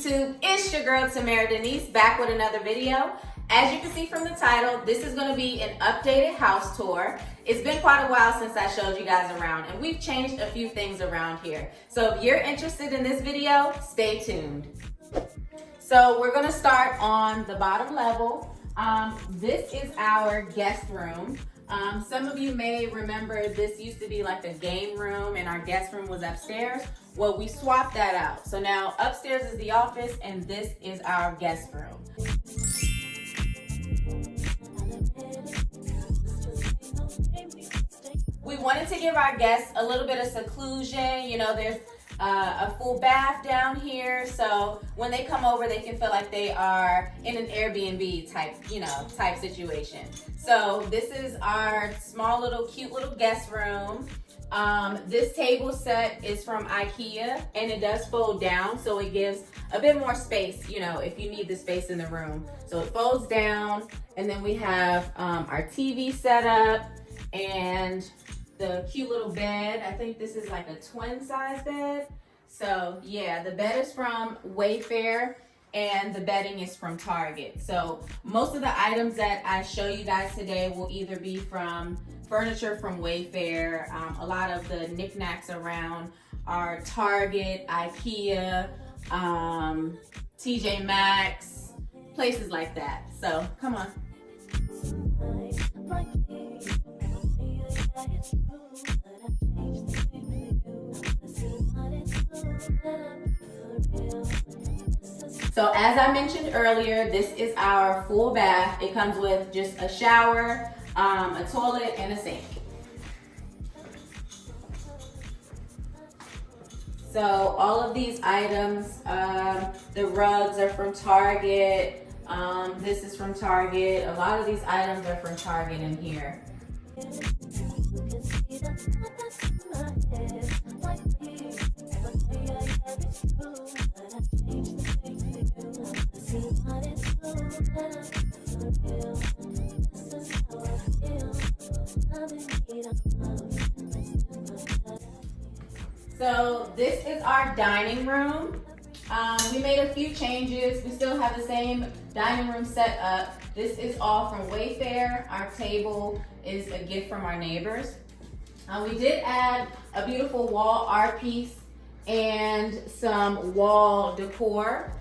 YouTube, it's your girl Tamara Denise back with another video. As you can see from the title, this is going to be an updated house tour. It's been quite a while since I showed you guys around and we've changed a few things around here. So if you're interested in this video, stay tuned. So we're going to start on the bottom level. This is our guest room. Some of you may remember this used to be like a game room and our guest room was upstairs. Well, we swapped that out. So now upstairs is the office and this is our guest room. We wanted to give our guests a little bit of seclusion. You know, there's a full bath down here, so when they come over they can feel like they are in an Airbnb type situation. So this is our small little cute little guest room. This table set is from IKEA and it does fold down, so it gives a bit more space, you know, if you need the space in the room. So it folds down, and then we have our TV set up and the cute little bed. I think this is like a twin size bed. So yeah, the bed is from Wayfair and the bedding is from Target. So most of the items that I show you guys today will either be from furniture from Wayfair. A lot of the knickknacks around are Target, IKEA, TJ Maxx, places like that. So come on. So as I mentioned earlier, this is our full bath. It comes with just a shower, a toilet, and a sink. So all of these items, the rugs are from Target. This is from Target. A lot of these items are from Target in here. So this is our dining room. We made a few changes. We still have the same dining room set up. This is all from Wayfair. Our table is a gift from our neighbors. We did add a beautiful wall art piece and some wall decor.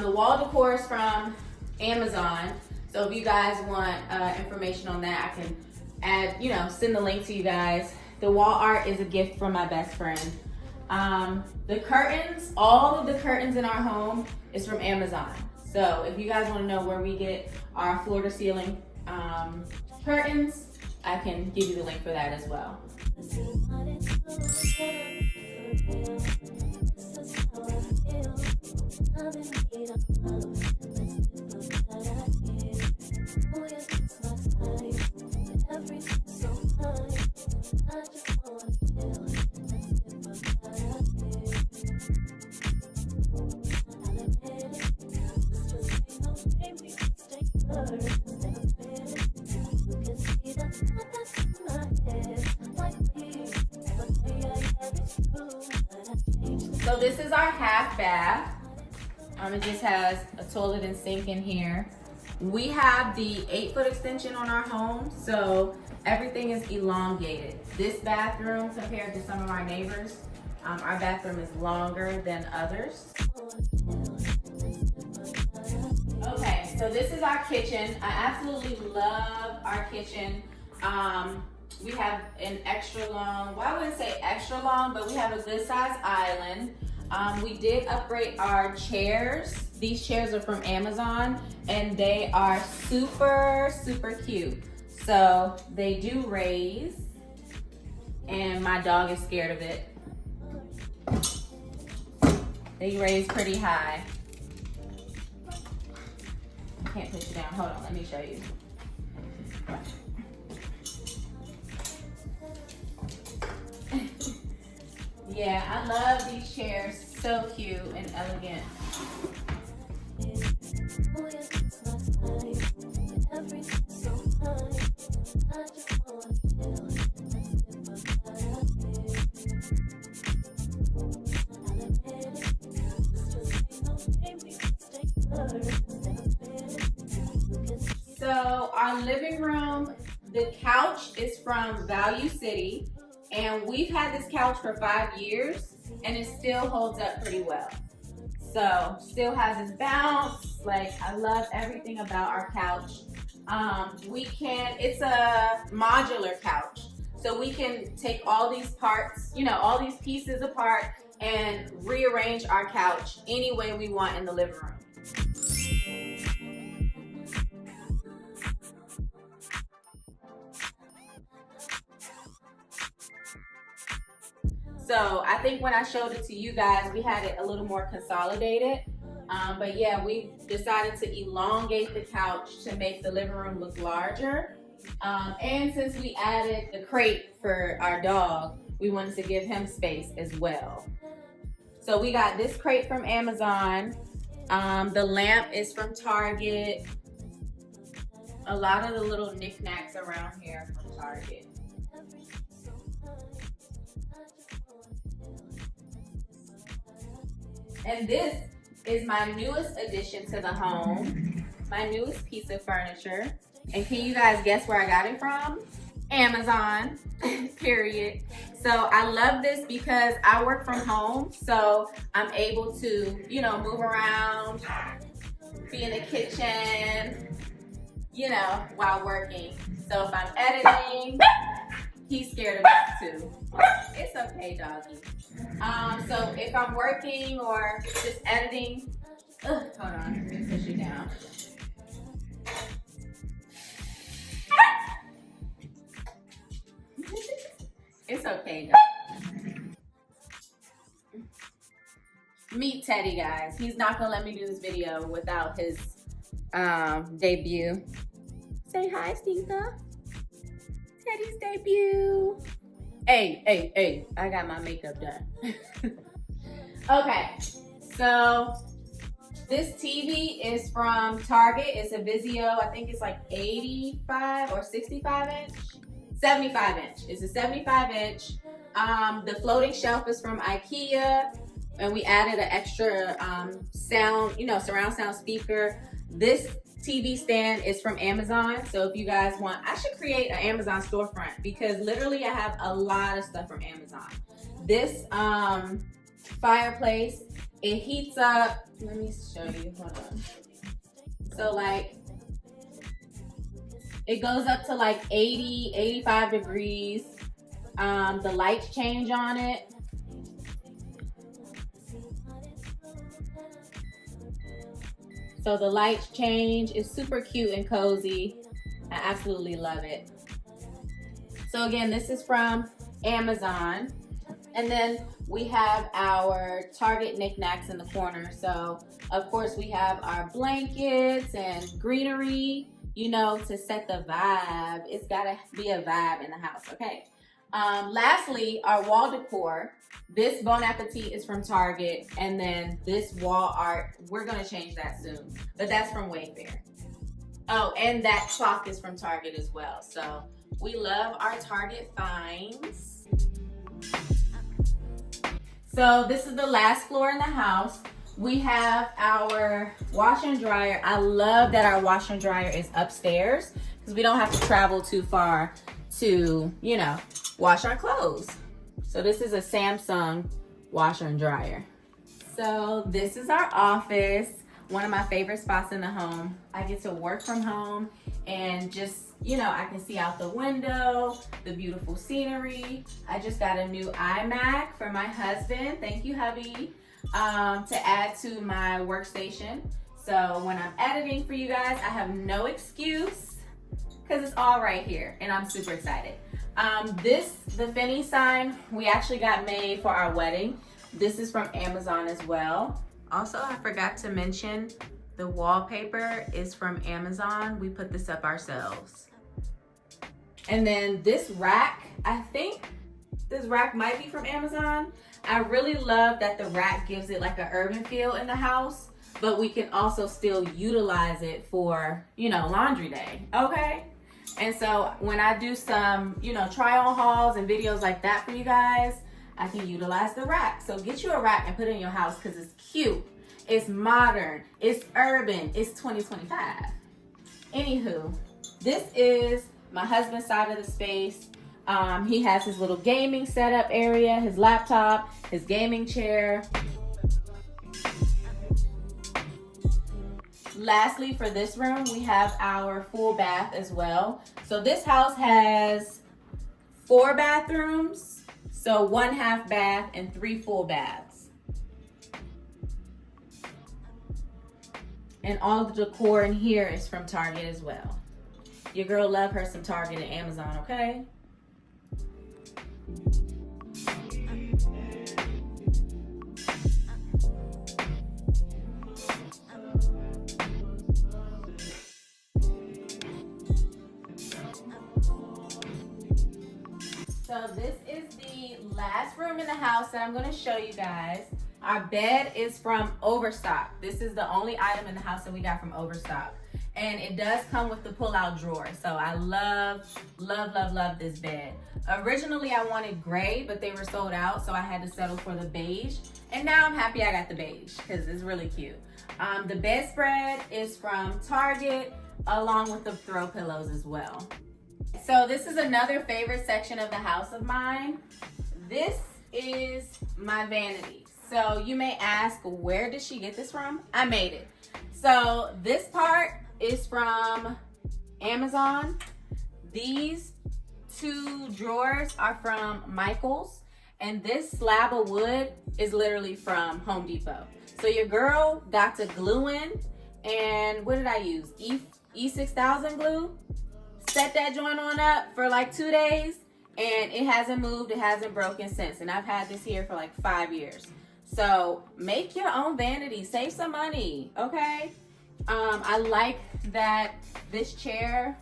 The wall decor is from Amazon. So if you guys want information on that, I can add, send the link to you guys. The wall art is a gift from my best friend. The curtains, all of the curtains in our home is from Amazon. So if you guys want to know where we get our floor to ceiling curtains, I can give you the link for that as well. So this is our half bath. It just has a toilet and sink in here. We have the 8-foot extension on our home, so everything is elongated. This bathroom, compared to some of our neighbors, our bathroom is longer than others. Okay, so this is our kitchen. I absolutely love our kitchen. We have an extra long, well, I wouldn't say extra long, but we have a good size island. We did upgrade our chairs. These chairs are from Amazon and they are super, super cute. So they do raise and my dog is scared of it. They raise pretty high. I can't push it down. Hold on, let me show you. Yeah, I love these chairs. So cute and elegant. our living room, the couch is from Value City, and we've had this couch for 5 years, and it still holds up pretty well. So, still has its bounce. Like, I love everything about our couch. It's a modular couch. So we can take all these parts, all these pieces apart and rearrange our couch any way we want in the living room. So I think when I showed it to you guys, we had it a little more consolidated. But yeah, we decided to elongate the couch to make the living room look larger. And since we added the crate for our dog, we wanted to give him space as well. So we got this crate from Amazon. The lamp is from Target. A lot of the little knickknacks around here are from Target. And this is my newest addition to the home, my newest piece of furniture. And can you guys guess where I got it from? Amazon, period. So I love this because I work from home, so I'm able to, move around, be in the kitchen, while working. So if I'm editing, he's scared of that too. It's okay, doggy. So if I'm working or just editing, hold on, let me push you down. It's okay, dog. Meet Teddy, guys. He's not gonna let me do this video without his debut. Say hi, Steve-a. Teddy's debut. Hey, I got my makeup done. Okay, so this TV is from Target. It's a Vizio. I think it's like 85 or 65 inch. 75 inch. It's a 75 inch. The floating shelf is from IKEA, and we added an extra sound, surround sound speaker. This TV stand is from Amazon. So if you guys want, I should create an Amazon storefront because literally I have a lot of stuff from Amazon. This fireplace, it heats up. Let me show you, hold on. So it goes up to 80, 85 degrees. The lights change on it. So the lights change. It's super cute and cozy. I absolutely love it. So again, this is from Amazon. And then we have our Target knickknacks in the corner. So of course we have our blankets and greenery, to set the vibe. It's gotta be a vibe in the house, okay? Lastly, our wall decor. This Bon Appetit is from Target, and then this wall art, we're gonna change that soon, but that's from Wayfair. Oh, and that clock is from Target as well. So we love our Target finds. So this is the last floor in the house. We have our washer and dryer. I love that our washer and dryer is upstairs because we don't have to travel too far to, wash our clothes. So this is a Samsung washer and dryer. So this is our office, one of my favorite spots in the home. I get to work from home and just, I can see out the window, the beautiful scenery. I just got a new iMac for my husband. Thank you, hubby. To add to my workstation. So when I'm editing for you guys, I have no excuse because it's all right here and I'm super excited. The Finny sign, we actually got made for our wedding. This is from Amazon as well. Also, I forgot to mention the wallpaper is from Amazon. We put this up ourselves. And then this rack, I think this rack might be from Amazon. I really love that the rack gives it like an urban feel in the house, but we can also still utilize it for, laundry day, okay? And so when I do some, try on hauls and videos like that for you guys, I can utilize the rack. So get you a rack and put it in your house because it's cute, it's modern, it's urban, it's 2025. Anywho, This is my husband's side of the space. He has his little gaming setup area, his laptop, his gaming chair. Lastly, for this room, we have our full bath as well. So this house has 4 bathrooms, so 1 half bath and 3 full baths. And all the decor in here is from Target as well. Your girl love her some Target and Amazon, okay? So this is the last room in the house that I'm going to show you guys. Our bed is from Overstock. This is the only item in the house that we got from Overstock. And it does come with the pull-out drawer. So I love this bed. Originally I wanted gray, but they were sold out, so I had to settle for the beige. And now I'm happy I got the beige because it's really cute. The bedspread is from Target, along with the throw pillows as well. So this is another favorite section of the house of mine. This is my vanity. So you may ask, where did she get this from? I made it. So this part is from Amazon. These 2 drawers are from Michael's. And this slab of wood is literally from Home Depot. So your girl got to glue in, and what did I use? E6000 glue. Set that joint on up for like 2 days, and it hasn't moved, it hasn't broken since. And I've had this here for like 5 years. So make your own vanity, save some money, okay? I like that this chair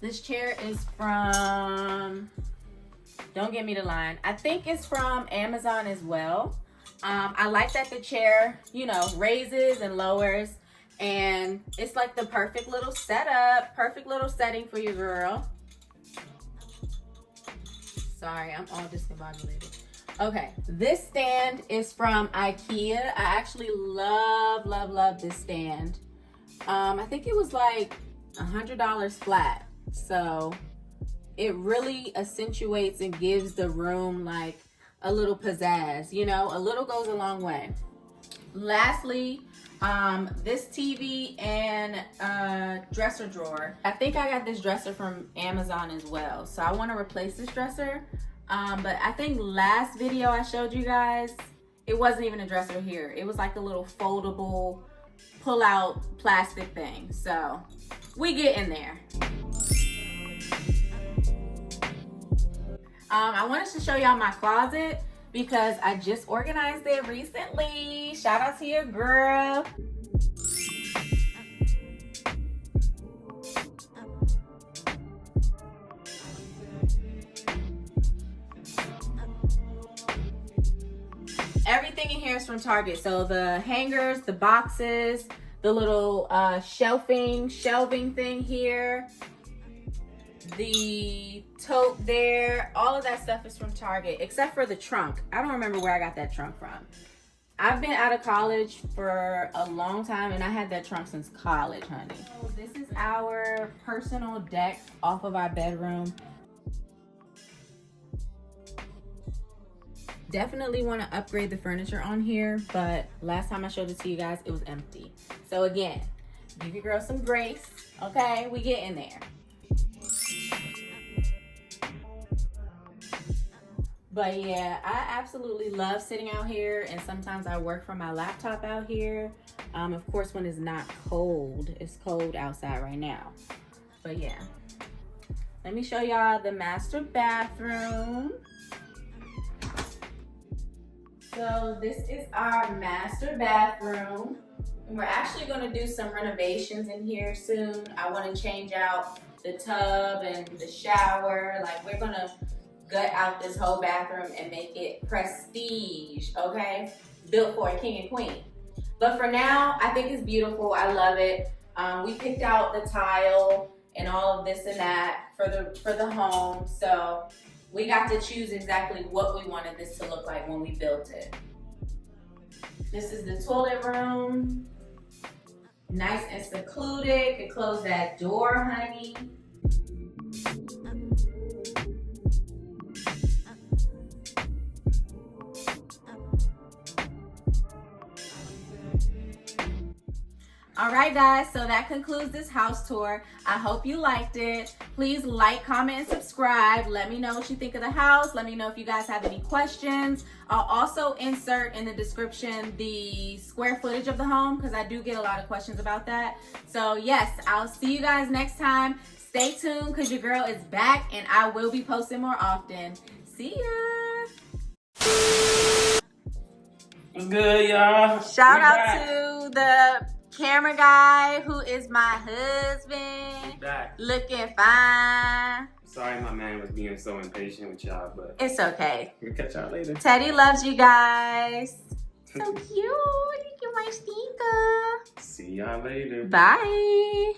is from, don't get me the line, I think it's from Amazon as well. I like that the chair, you know, raises and lowers. And it's like the perfect little setup, perfect little setting for your girl. Sorry, I'm all discombobulated. Okay, this stand is from IKEA. I actually love this stand. I think it was like $100 flat. So it really accentuates and gives the room like a little pizzazz, you know, a little goes a long way. Lastly, this TV and dresser drawer. I think I got this dresser from Amazon as well. So I want to replace this dresser. But I think last video I showed you guys, it wasn't even a dresser here. It was like a little foldable pull-out plastic thing. So we get in there. I wanted to show y'all my closet because I just organized it recently. Shout out to your girl. Everything in here is from Target. So the hangers, the boxes, the little shelving thing here, the tote there, all of that stuff is from Target, except for the trunk. I don't remember where I got that trunk from. I've been out of college for a long time, and I had that trunk since college, honey. So this is our personal deck off of our bedroom. Definitely want to upgrade the furniture on here, but last time I showed it to you guys, it was empty. So again, give your girl some grace, okay? We get in there. But yeah, I absolutely love sitting out here, and sometimes I work from my laptop out here. Of course, when it's not cold. It's cold outside right now. But yeah, let me show y'all the master bathroom. So this is our master bathroom. And we're actually gonna do some renovations in here soon. I wanna change out the tub and the shower. Like, we're gonna gut out this whole bathroom and make it prestige, okay? Built for a king and queen. But for now, I think it's beautiful. I love it. We picked out the tile and all of this and that for the home. So we got to choose exactly what we wanted this to look like when we built it. This is the toilet room. Nice and secluded. Can close that door, honey. All right, guys, so that concludes this house tour. I hope you liked it. Please like, comment, and subscribe. Let me know what you think of the house. Let me know if you guys have any questions. I'll also insert in the description the square footage of the home because I do get a lot of questions about that. So yes, I'll see you guys next time. Stay tuned because your girl is back and I will be posting more often. See ya. What's good, y'all? Shout out to the camera guy who is my husband. Looking fine. Sorry my man was being so impatient with y'all, but it's okay. We'll catch y'all later. Teddy loves you guys. So cute. You my stinker. See y'all later. Bye.